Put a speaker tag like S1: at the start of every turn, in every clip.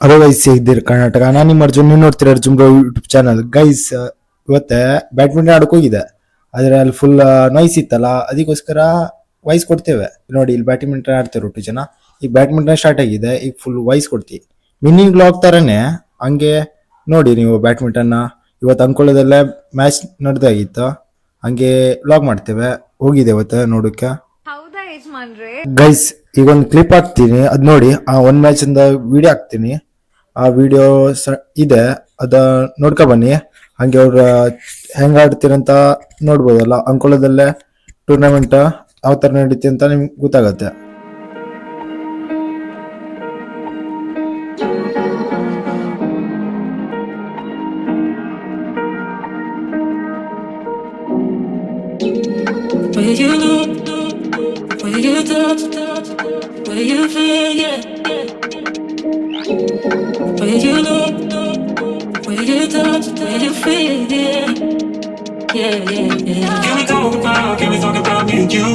S1: Hello guys, ಇದ್ದೀರಿ ಕರ್ನಾಟಕ. ನಾನು ನಿಮ್ಮ ಅರ್ಜುನ್, ನೀವು ನೋಡ್ತೀರಿ Arjun bro YouTube channel. Guys, ಇವತ್ತೆ ಬ್ಯಾಡ್ಮಿಂಟನ್ ಆಡಕ್ ಹೋಗಿದೆ. ಆದ್ರೆ ಅಲ್ಲಿ ಫುಲ್ ನಾಯ್ಸ್ ಇತ್ತಲ್ಲ, ಅದಕ್ಕೋಸ್ಕರ ವಾಯ್ಸ್ ಕೊಡ್ತೇವೆ. ನೋಡಿ, ಇಲ್ಲಿ ಬ್ಯಾಡ್ಮಿಂಟನ್ ಆಡ್ತೇವೆ ಒಟ್ಟು ಜನ. ಈಗ ಬ್ಯಾಡ್ಮಿಂಟನ್ ಸ್ಟಾರ್ಟ್ ಆಗಿದೆ, ಈಗ ಫುಲ್ ವಾಯ್ಸ್ ಕೊಡ್ತೀವಿ. ಮಿನಿ ಬ್ಲಾಗ್ ತರನೇ ಹಂಗೆ ನೋಡಿ ನೀವು ಬ್ಯಾಡ್ಮಿಂಟನ್. ಇವತ್ತು ಅಂಕೋಲದಲ್ಲೇ ಮ್ಯಾಚ್ ನಡೆದಾಗಿತ್ತು, ಹಂಗೆ ವ್ಲಾಗ್ ಮಾಡ್ತೇವೆ. ಹೋಗಿದೆ ಇವತ್ತು ನೋಡಕ್ಕೆ.
S2: ಹೌದಾ ಯಜಮಾನ್ರೆ?
S1: ಗೈಸ್, ಈಗ ಒಂದು ಕ್ಲಿಪ್ ಹಾಕ್ತೀನಿ, ಅದ್ ನೋಡಿ. ಆ ಒಂದ್ ಮ್ಯಾಚ್ ಇಂದ ವಿಡಿಯೋ ಹಾಕ್ತೀನಿ. ಆ ವಿಡಿಯೋ ಇದೆ, ಅದ ನೋಡ್ಕೊ ಬನ್ನಿ. ಹಂಗೆ ಅವ್ರ ಹೆಂಗ ಆಡ್ತೀರಂತ ನೋಡ್ಬೋದಲ್ಲ. ಅಂಕೋಲದಲ್ಲೇ ಟೂರ್ನಮೆಂಟ್ ಯಾವ ತರ ನಡೀತಿ ಅಂತ ನಿಮ್ಗೆ ಗೊತ್ತಾಗತ್ತೆ.
S3: Where you look, where you touch, where you feel, yeah. Where you look, where you touch, where you feel, yeah. Yeah, yeah, yeah. Can we talk about me and you?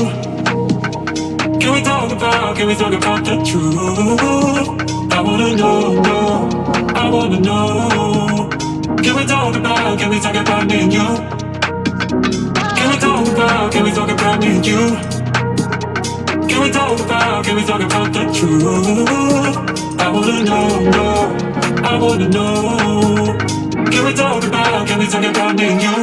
S3: Can we talk about the truth? I wanna know, I wanna know. Can we talk about me and you? Can we talk about me and you? Can we talk about the truth? I wanna know, I wanna know. Can we talk about me and you?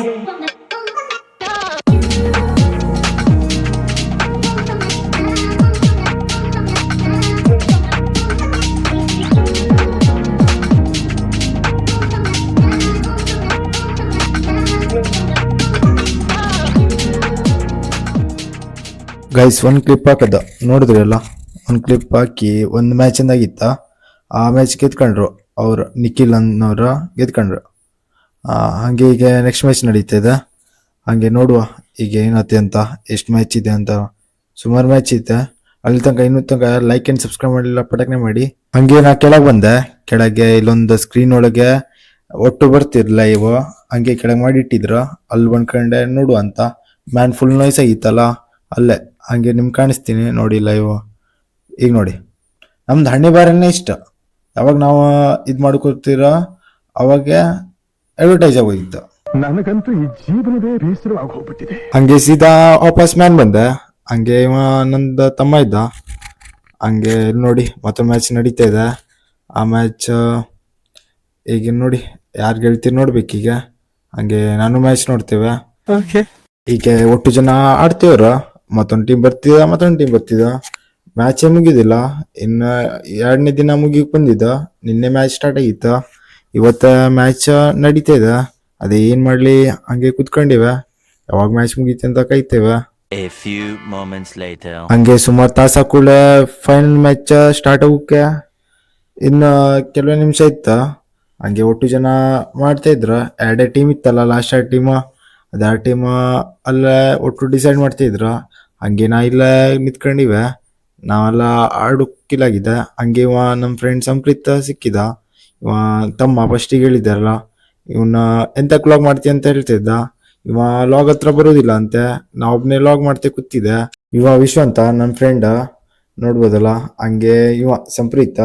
S1: Guys, ಒಂದ್ clip ಹಾಕದ ನೋಡಿದ್ರಿ ಅಲ್ಲ. ಒಂದ್ clip ಹಾಕಿ ಒಂದ್ match ಇಂದಾಗಿತ್ತ. ಆ match ಗೆದ್ಕೊಂಡ್ರು ಅವ್ರು, ನಿಖಿಲ್ ಅನ್ನೋರು ಗೆದ್ಕೊಂಡ್ರು. ಹಂಗೆ ಈಗ ನೆಕ್ಸ್ಟ್ ಮ್ಯಾಚ್ ನಡೀತಿದೆ. ಹಂಗೆ ನೋಡುವ ಈಗ ಏನತ್ತೆ ಅಂತ, ಎಷ್ಟು ಮ್ಯಾಚ್ ಇದೆ ಅಂತ. ಸುಮಾರು ಮ್ಯಾಚ್ ಇದೆ. ಅಲ್ಲಿ ತನಕ ಇನ್ನೂ ತನಕ ಲೈಕ್ ಅಂಡ್ ಸಬ್ಸ್ಕ್ರೈಬ್ ಮಾಡಿಲ್ಲ, ಪಟಕ್ನೆ ಮಾಡಿ. ಹಂಗೆ ನಾ ಕೆಳಗೆ ಬಂದೆ. ಕೆಳಗೆ ಇಲ್ಲೊಂದು ಸ್ಕ್ರೀನ್ ಒಳಗೆ ಒಟ್ಟು ಬರ್ತಿರ್ಲಿಲ್ಲ ಇವು, ಹಂಗೆ ಕೆಳಗೆ ಮಾಡಿಟ್ಟಿದ್ರು. ಅಲ್ಲಿ ಬಂದ್ಕೊಂಡೆ ನೋಡುವ ಅಂತ. ಮ್ಯಾನ್ ಫುಲ್ ನಾಯ್ಸ್ ಆಗಿತ್ತಲ್ಲ ಅಲ್ಲೇ. ಹಂಗೆ ನಿಮ್ಗೆ ಕಾಣಿಸ್ತೀನಿ ನೋಡಿ ಲೈವ್. ಈಗ ನೋಡಿ, ನಮ್ದು ಹಣ್ಣೆ ಬಾರನ್ನೇ ಇಷ್ಟ. ಯಾವಾಗ ನಾವು ಇದು ಮಾಡ್ಕೊತೀರೋ ಅವಾಗ ಅಡ್ವರ್ಟೈಸ್ ಆಗೋಗಿತ್ತು.
S4: ನನಗಂತೂ ಈ ಜೀವನವೇ ಬೇಸರವಾಗಿ ಹೋಗ್ಬಿಟ್ಟಿದೆ.
S1: ಹಂಗೆ ಸೀದಾ ವಾಪಸ್ ಮ್ಯಾನ್ ಬಂದೆ. ಹಂಗೆ ಇವ ನಂದ ತಮ್ಮ ಇದ್ದ. ಹಂಗೆ ನೋಡಿ ಮತ್ತೊಂದು ಮ್ಯಾಚ್ ನಡೀತಾ ಇದೆ. ಆ ಮ್ಯಾಚ್ ಈಗ ನೋಡಿ ಯಾರು ಗೆಲ್ತೀರಿ ನೋಡ್ಬೇಕೀಗ. ಹಂಗೆ ನಾನು ಮ್ಯಾಚ್ ನೋಡ್ತೇವೆ. ಈಗ ಒಟ್ಟು ಜನ ಆಡ್ತೇವ್ರ. ಮತ್ತೊಂದು ಟೀಮ್ ಬರ್ತಿದ. ಮ್ಯಾಚೇ ಮುಗಿದಿಲ್ಲ, ಇನ್ನು 2ನೇ ದಿನ ಮುಗಿಕ್ ಬಂದಿದ್ದ. ನಿನ್ನೆ ಮ್ಯಾಚ್ ಸ್ಟಾರ್ಟ್ ಆಗಿತ್ತ, ಇವತ್ತ ಮ್ಯಾಚ್ ನಡೀತಾ ಇದೆ. ಅದೇ ಏನ್ ಮಾಡ್ಲಿ, ಹಂಗೆ ಕುತ್ಕೊಂಡಿವೆ. ಯಾವಾಗ ಮ್ಯಾಚ್ ಮುಗೀತಿ ಅಂತ ಕಾಯ್ತೇವೆ. ಹಂಗೆ ಸುಮಾರು ತಾಸ ಕೂಡ ಫೈನಲ್ ಮ್ಯಾಚ್ ಸ್ಟಾರ್ಟ್ ಆಗೋಕೆ ಇನ್ನು ಕೆಲವೇ ನಿಮಿಷ ಇತ್ತ. ಹಂಗೆ ಒಟ್ಟು ಜನ ಮಾಡ್ತಾ ಇದ್ರ. 2 ಟೀಮ್ ಇತ್ತಲ್ಲ, ಲಾಸ್ಟ್ 2 ಟೀಮ್. ಅದ 2 ಟೀಮ್ ಅಲ್ಲೇ ಒಟ್ಟು ಡಿಸೈಡ್ ಮಾಡ್ತಾ ಇದ್ರ. ಹಂಗೆ ನಾ ಇಲ್ಲ ನಿಂತ್ಕೊಂಡಿವೆ, ನಾವೆಲ್ಲ ಆಡೋಕ್ಕಿಲ್ಲಾಗಿದೆ. ಹಂಗೆ ಇವ ನಮ್ಮ ಫ್ರೆಂಡ್ ಸಂಪ್ರೀತ್ ಸಿಕ್ಕಿದ. ಇವ ತಮ್ಮ ಫಸ್ಟಿಗೆ ಹೇಳಿದಾರಲ್ಲ, ಇವನ್ನ ಎಂತ ಲಾಗ್ ಮಾಡ್ತೀಯ ಅಂತ ಹೇಳ್ತಿದ್ದ. ಇವ ಲಾಗ್ ಹತ್ರ ಬರೋದಿಲ್ಲ ಅಂತೆ, ನಾ ಒಬ್ನೇ ಲಾಗ್ ಮಾಡ್ತೆ ಕೂತಿದ್ದೆ. ಇವ ವಿಶ್ವ ಅಂತ ನನ್ನ ಫ್ರೆಂಡ್, ನೋಡ್ಬೋದಲ್ಲ. ಹಂಗೆ ಇವ ಸಂಪ್ರೀತ್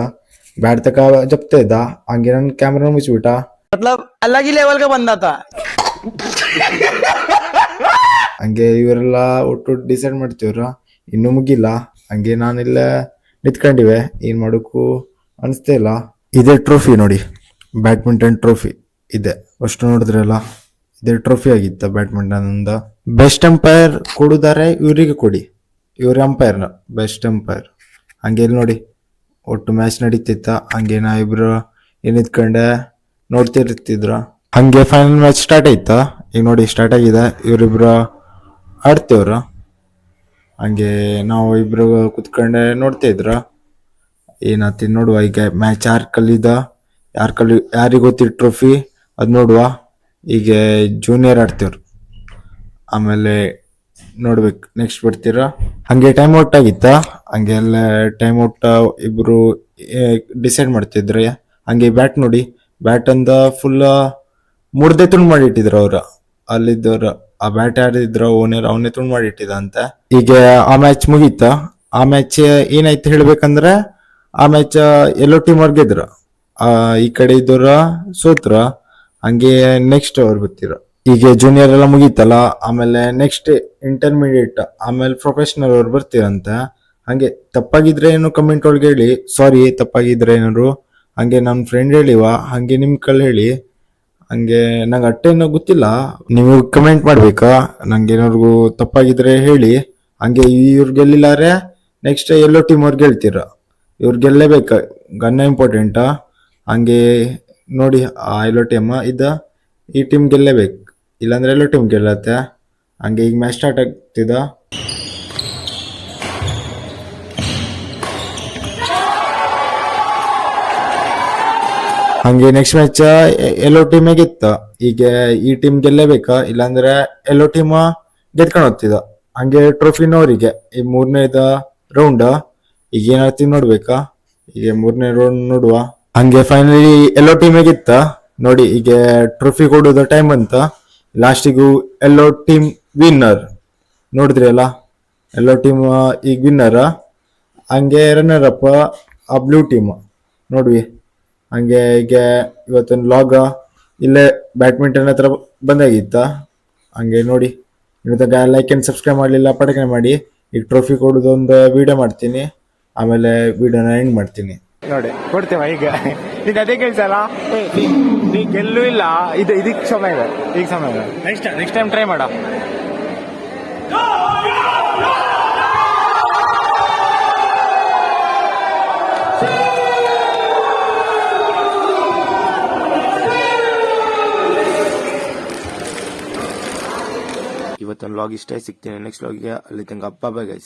S1: ಬ್ಯಾಟ್ ತಕ ಜಪ್ತಾ ಇದ್ದ. ಹಂಗೆ ನನ್ನ ಕ್ಯಾಮ್ರಾ ಮುಚ್ಚಿಬಿಟ್ಟ.
S5: मतलब अलग ही लेवल का बंदा था.
S1: ಹಂಗೆ ಇವರೆಲ್ಲ ಒಟ್ಟು ಡಿಸೈಡ್ ಮಾಡ್ತೀವ್ರ, ಇನ್ನೂ ಮುಗಿಲ್ಲ. ಹಂಗೆ ನಾನೆಲ್ಲ ನಿಂತ್ಕೊಂಡಿವೆ, ಏನ್ ಮಾಡೋಕು ಅನಿಸ್ತಾ ಇಲ್ಲ. ಇದೇ ಟ್ರೋಫಿ ನೋಡಿ, ಬ್ಯಾಡ್ಮಿಂಟನ್ ಟ್ರೋಫಿ ಇದೆ. ಅಷ್ಟು ನೋಡಿದ್ರಲ್ಲ, ಇದೇ ಟ್ರೋಫಿ ಆಗಿತ್ತ ಬ್ಯಾಡ್ಮಿಂಟನ್ ಅಂದ. ಬೆಸ್ಟ್ ಅಂಪೈರ್ ಕೊಡುದಾರೆ ಇವರಿಗೆ ಕೊಡಿ, ಇವ್ರ ಅಂಪೈರ್ನ ಬೆಸ್ಟ್ ಅಂಪೈರ್. ಹಂಗೆ ಇಲ್ಲಿ ನೋಡಿ ಒಟ್ಟು ಮ್ಯಾಚ್ ನಡೀತಿತ್ತ. ಹಂಗೆ ನಾ ಇಬ್ರು ಏನಿತ್ಕೊಂಡೆ ನೋಡ್ತಿರ್ತಿದ್ರ. ಹಂಗೆ ಫೈನಲ್ ಮ್ಯಾಚ್ ಸ್ಟಾರ್ಟ್ ಆಯ್ತ. ಈಗ ನೋಡಿ ಸ್ಟಾರ್ಟ್ ಆಗಿದೆ. ಇವರಿಬ್ರು ಆಡ್ತೇವ್ರ. ಹಂಗೆ ನಾವು ಇಬ್ರು ಕುತ್ಕೊಂಡೆ ನೋಡ್ತಾ ಇದ್ರ. ಏನಾಗ್ತಿ ನೋಡುವ. ಈಗ ಮ್ಯಾಚ್ ಯಾರಿಗೆ ಗೊತ್ತಿರ್ ಟ್ರೋಫಿ ಅದ್ ನೋಡುವ. ಈಗ ಜೂನಿಯರ್ ಆಡ್ತೇವ್ರು, ಆಮೇಲೆ ನೋಡ್ಬೇಕು ನೆಕ್ಸ್ಟ್ ಬರ್ತೀರ. ಹಂಗೆ ಟೈಮ್ ಔಟ್ ಆಗಿತ್ತ. ಹಂಗೆ ಎಲ್ಲ ಟೈಮ್ ಔಟ್ ಇಬ್ರು ಡಿಸೈಡ್ ಮಾಡ್ತಿದ್ರೆ. ಹಂಗೆ ಬ್ಯಾಟ್ ನೋಡಿ, ಬ್ಯಾಟ್ ಅಂದ ಫುಲ್ ಮುರ್ದೆ ತುಂಡು ಮಾಡಿ ಇಟ್ಟಿದ್ರು ಅವ್ರ ಅಲ್ಲಿದ್ದವ್ರು. ಆ ಬ್ಯಾಟ್ ಯಾರಿದ್ರ ಓನರ್, ಅವನೇ ತುಂಡು ಮಾಡಿ ಇಟ್ಟಿದ ಅಂತ. ಈಗ ಆ ಮ್ಯಾಚ್ ಮುಗೀತ. ಆ ಮ್ಯಾಚ್ ಏನಾಯ್ತು ಹೇಳ್ಬೇಕಂದ್ರೆ, ಆ ಮ್ಯಾಚ್ ಎಲ್ಲೋ ಟೀಮ್ ಅವ್ರು ಗೆದ್ರು. ಈ ಕಡೆ ಇದ್ದವ್ರ ಸೋತ್ರ ಹಂಗೆ ನೆಕ್ಸ್ಟ್ ಅವ್ರು ಬರ್ತೀರ. ಈಗ ಜೂನಿಯರ್ ಎಲ್ಲ ಮುಗೀತಲ್ಲ, ಆಮೇಲೆ ನೆಕ್ಸ್ಟ್ ಇಂಟರ್ಮೀಡಿಯೇಟ್, ಆಮೇಲೆ ಪ್ರೊಫೆಷನಲ್ ಅವ್ರು ಬರ್ತೀರಂತ. ಹಂಗೆ ತಪ್ಪಾಗಿದ್ರೆ ಏನು ಕಮೆಂಟ್ ಒಳಗೆ ಹೇಳಿ, ಸಾರಿ ತಪ್ಪಾಗಿದ್ರೆ ಏನಾದ್ರು. ಹಂಗೆ ನನ್ನ ಫ್ರೆಂಡ್ ಹೇಳಿವ, ಹಂಗೆ ನಿಮ್ ಕಲ್ ಹೇಳಿ. ಹಂಗೆ ನಂಗೆ ಅಟ್ಟೇನೋ ಗೊತ್ತಿಲ್ಲ, ನೀವು ಕಮೆಂಟ್ ಮಾಡ್ಬೇಕಾ, ನಂಗೆ ಏನಾದ್ರು ತಪ್ಪಾಗಿದ್ರೆ ಹೇಳಿ. ಹಂಗೆ ಇವ್ರು ಗೆಲ್ಲಿಲ್ಲಾರೆ ನೆಕ್ಸ್ಟ್ ಎಲ್ಲೋ ಟೀಮ್ ಅವ್ರಿಗೆ ಗೆಲ್ತೀರ. ಇವ್ರು ಗೆಲ್ಲೇಬೇಕ, ಗನ್ನ ಇಂಪಾರ್ಟೆಂಟಾ. ಹಂಗೆ ನೋಡಿ, ಆ ಎಲ್ಲೋ ಟೀಮ್ ಈ ಟೀಮ್ ಗೆಲ್ಲೇಬೇಕು, ಇಲ್ಲಾಂದ್ರೆ ಎಲ್ಲೋ ಟೀಮ್ ಗೆಲ್ಲತ್ತೆ. ಹಂಗೆ ಈಗ ಮ್ಯಾಚ್ ಸ್ಟಾರ್ಟ್ ಆಗ್ತಿದ. ಹಂಗೆ ನೆಕ್ಸ್ಟ್ ಮ್ಯಾಚ್ ಎಲ್ಲೋ ಟೀಮ್ ಗೆತ್ತ. ಈಗ ಈ ಟೀಮ್ ಗೆಲ್ಲೇಬೇಕಾ, ಇಲ್ಲಾಂದ್ರೆ ಎಲ್ಲೋ ಟೀಮ್ ಗೆದ್ಕೊಂಡು ಹೋಗ್ತಿದ. ಹಂಗೆ ಟ್ರೋಫಿನವರಿಗೆ ಈ 3ನೇದ ರೌಂಡ್ ಈಗ ಏನಾಗ್ತೀವಿ ನೋಡ್ಬೇಕಾ. ಈಗ 3ನೇ ರೌಂಡ್ ನೋಡುವ. ಹಂಗೆ ಫೈನಲಿ ಎಲ್ಲೋ ಟೀಮ್ ಗೆತ್ತ. ನೋಡಿ ಈಗ ಟ್ರೋಫಿ ಕೊಡೋದ ಟೈಮ್ ಅಂತ. ಲಾಸ್ಟಿಗೂ ಎಲ್ಲೋ ಟೀಮ್ ವಿನ್ನರ್. ನೋಡಿದ್ರಿ ಅಲ್ಲ, ಎಲ್ಲೋ ಟೀಮ್ ಈಗ ವಿನ್ನರ್. ಹಂಗೆ ರನ್ನರ್ ಅಪ್ ಆ ಬ್ಲೂ ಟೀಮ್ ನೋಡ್ವಿ. ಹಂಗೆ ಈಗ ಇವತ್ತಿನ ಲಾಗ ಇಲ್ಲೇ ಬ್ಯಾಡ್ಮಿಂಟನ್ ಹತ್ರ ಬಂದಾಗಿತ್ತ. ಹಂಗೆ ನೋಡಿ, ಇನ್ನೊಂದು ಲೈಕ್ ಅಂಡ್ ಸಬ್ಸ್ಕ್ರೈಬ್ ಮಾಡಲಿಲ್ಲ ಪಟಕನೆ ಮಾಡಿ. ಈಗ ಟ್ರೋಫಿ ಕೊಡೋದೊಂದು ವಿಡಿಯೋ ಮಾಡ್ತೀನಿ, ಆಮೇಲೆ ವಿಡಿಯೋನ ಎಂಡ್ ಮಾಡ್ತೀನಿ.
S2: ನೋಡಿ ಕೊಡ್ತೇವ ಈಗ. ನೀನ್ ಅದೇ ಕೆಲ್ಸಲ್ಲ, ನೀ ಗೆಲ್ಲು ಇಲ್ಲ. ಇದಕ್ಕೆ ಸಮಯ ಇದೆ, ಈಗ ಸಮಯ ಇದೆ. ನೆಕ್ಸ್ಟ್ ಟೈಮ್ ಟ್ರೈ ಮಾಡ. ಇವತ್ತೊಂದು ಲಾಗ್ ಇಷ್ಟ ಸಿಗ್ತೀನಿ ನೆಕ್ಸ್ಟ್ ಲಾಗಿಗೆ. ಅಲ್ಲಿ ತನಕ ಬಾಯ್ ಗೈಸ್.